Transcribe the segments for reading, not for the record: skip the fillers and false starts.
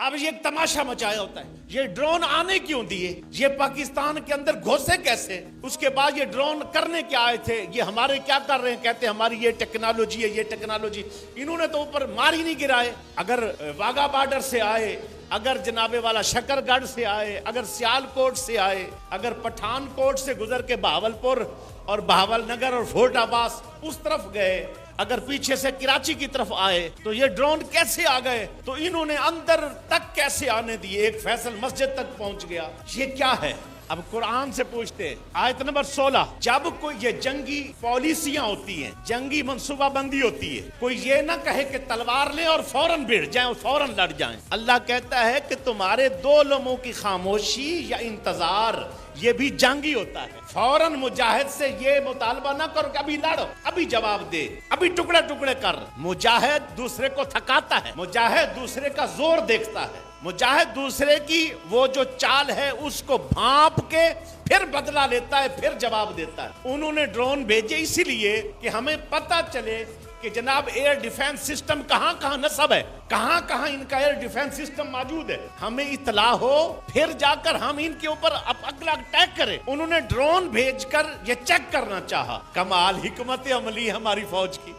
اب یہ ایک تماشا مچایا ہوتا ہے. یہ ڈرون آنے کیوں دیے, یہ پاکستان کے اندر گھسے کیسے, اس کے بعد یہ ڈرون کرنے کیا آئے تھے, یہ ہمارے کیا کر رہے ہیں, کہتے ہیں ہماری یہ ٹیکنالوجی ہے, یہ ٹیکنالوجی. انہوں نے تو اوپر مار ہی نہیں گرائے. اگر واگا بارڈر سے آئے, اگر جناب والا شکر گڑھ سے آئے, اگر سیال کوٹ سے آئے, اگر پٹھان کوٹ سے گزر کے بہاولپور اور بہاول نگر اور فورٹ عباس اس طرف گئے, اگر پیچھے سے کراچی کی طرف آئے, تو یہ ڈرون کیسے آ گئے, تو انہوں نے اندر تک کیسے آنے دیے, ایک فیصل مسجد تک پہنچ گیا. یہ کیا ہے؟ اب قرآن سے پوچھتے ہیں, آیت نمبر 16, جب کوئی یہ جنگی پالیسیاں ہوتی ہیں, جنگی منصوبہ بندی ہوتی ہے, کوئی یہ نہ کہے کہ تلوار لیں اور فوراً بھیڑ جائیں اور فوراً لڑ جائیں. اللہ کہتا ہے کہ تمہارے دو لمحوں کی خاموشی یا انتظار یہ بھی جنگی ہوتا ہے. فوراً مجاہد سے یہ مطالبہ نہ کرو کہ ابھی لڑو, ابھی جواب دے, ابھی ٹکڑے ٹکڑے کر. مجاہد دوسرے کو تھکاتا ہے, مجاہد دوسرے کا زور دیکھتا ہے, مجاہد دوسرے کی وہ جو چال ہے اس کو بھانپ کے پھر بدلہ لیتا ہے, پھر جواب دیتا ہے. انہوں نے ڈرون بھیجے اسی لیے کہ ہمیں پتہ چلے کہ جناب ایئر ڈیفنس سسٹم کہاں کہاں نصب ہے, کہاں کہاں ان کا ایئر ڈیفنس سسٹم موجود ہے, ہمیں اطلاع ہو, پھر جا کر ہم ان کے اوپر اگلا اٹیک کریں. انہوں نے ڈرون بھیج کر یہ چیک کرنا چاہا. کمال حکمت عملی ہماری فوج کی,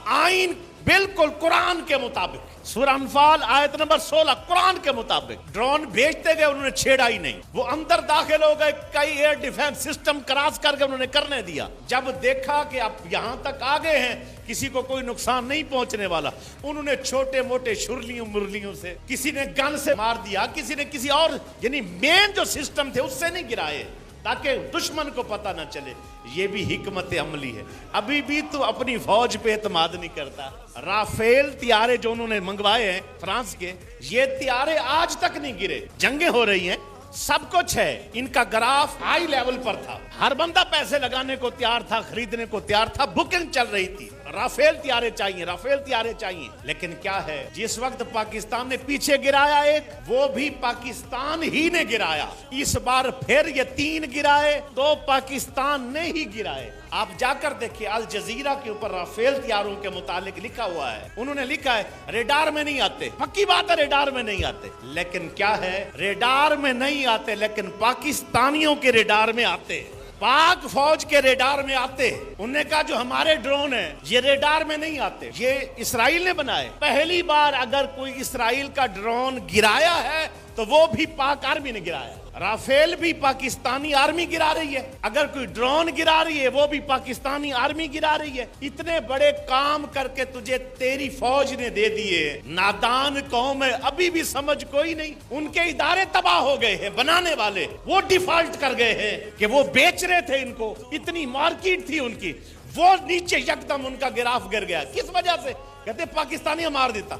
آئین بالکل قرآن کے مطابق. سورہ انفال آیت نمبر 16 قرآن کے مطابق ڈرون بھیجتے گئے, انہوں نے چھیڑا ہی نہیں. وہ اندر داخل ہو گئے, کئی ایئر ڈیفنس سسٹم کراس کر کے انہوں نے کرنے دیا. جب دیکھا کہ اب یہاں تک آ گئے ہیں, کسی کو کوئی نقصان نہیں پہنچنے والا, انہوں نے چھوٹے موٹے شرلیوں مرلیوں سے, کسی نے گن سے مار دیا, کسی نے کسی اور, یعنی مین جو سسٹم تھے اس سے نہیں گرائے تاکہ دشمن کو پتہ نہ چلے. یہ بھی حکمت عملی ہے. ابھی بھی تو اپنی فوج پہ اعتماد نہیں کرتا. رافیل طیارے جو انہوں نے منگوائے ہیں فرانس کے, یہ طیارے آج تک نہیں گرے. جنگیں ہو رہی ہیں, سب کچھ ہے, ان کا گراف ہائی لیول پر تھا, ہر بندہ پیسے لگانے کو تیار تھا, خریدنے کو تیار تھا, بکنگ چل رہی تھی. رافیل طیارے چاہیے, رافیل طیارے چاہیے. لیکن کیا ہے, جس وقت پاکستان نے پیچھے گرایا ایک, وہ بھی پاکستان ہی نے گرایا. اس بار پھر یہ 3 گرائے تو پاکستان نے ہی گرائے. آپ جا کر دیکھیں, الجزیرہ کے اوپر رافیل طیاروں کے متعلق لکھا ہوا ہے. انہوں نے لکھا ہے ریڈار میں نہیں آتے. پکی بات ہے ریڈار میں نہیں آتے, لیکن کیا ہے, ریڈار میں نہیں آتے لیکن پاکستانیوں کے ریڈار میں آتے, پاک فوج کے ریڈار میں آتے. انہوں نے کہا جو ہمارے ڈرون ہیں یہ ریڈار میں نہیں آتے, یہ اسرائیل نے بنائے. پہلی بار اگر کوئی اسرائیل کا ڈرون گرایا ہے تو وہ بھی پاک آرمی نے گرایا. رافیل بھی پاکستانی آرمی گرا رہی ہے, اگر کوئی ڈرون گرا رہی ہے وہ بھی پاکستانی آرمی گرا رہی ہے. اتنے بڑے کام کر کے تجھے تیری فوج نے دے دیے. نادان قوم ہے, ابھی بھی سمجھ کوئی نہیں. ان کے ادارے تباہ ہو گئے ہیں, بنانے والے وہ ڈیفالٹ کر گئے ہیں کہ وہ بیچ رہے تھے ان کو, اتنی مارکیٹ تھی ان کی, وہ نیچے یکدم ان کا گراف گر گیا. کس وجہ سے؟ کہتے پاکستانی مار دیتا.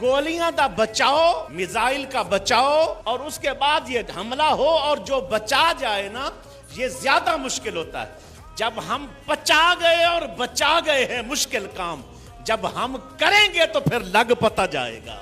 گولیاں دا بچاؤ, میزائل کا بچاؤ, اور اس کے بعد یہ حملہ ہو اور جو بچا جائے نا, یہ زیادہ مشکل ہوتا ہے. جب ہم بچا گئے اور بچا گئے ہیں مشکل کام, جب ہم کریں گے تو پھر لگ پتہ جائے گا.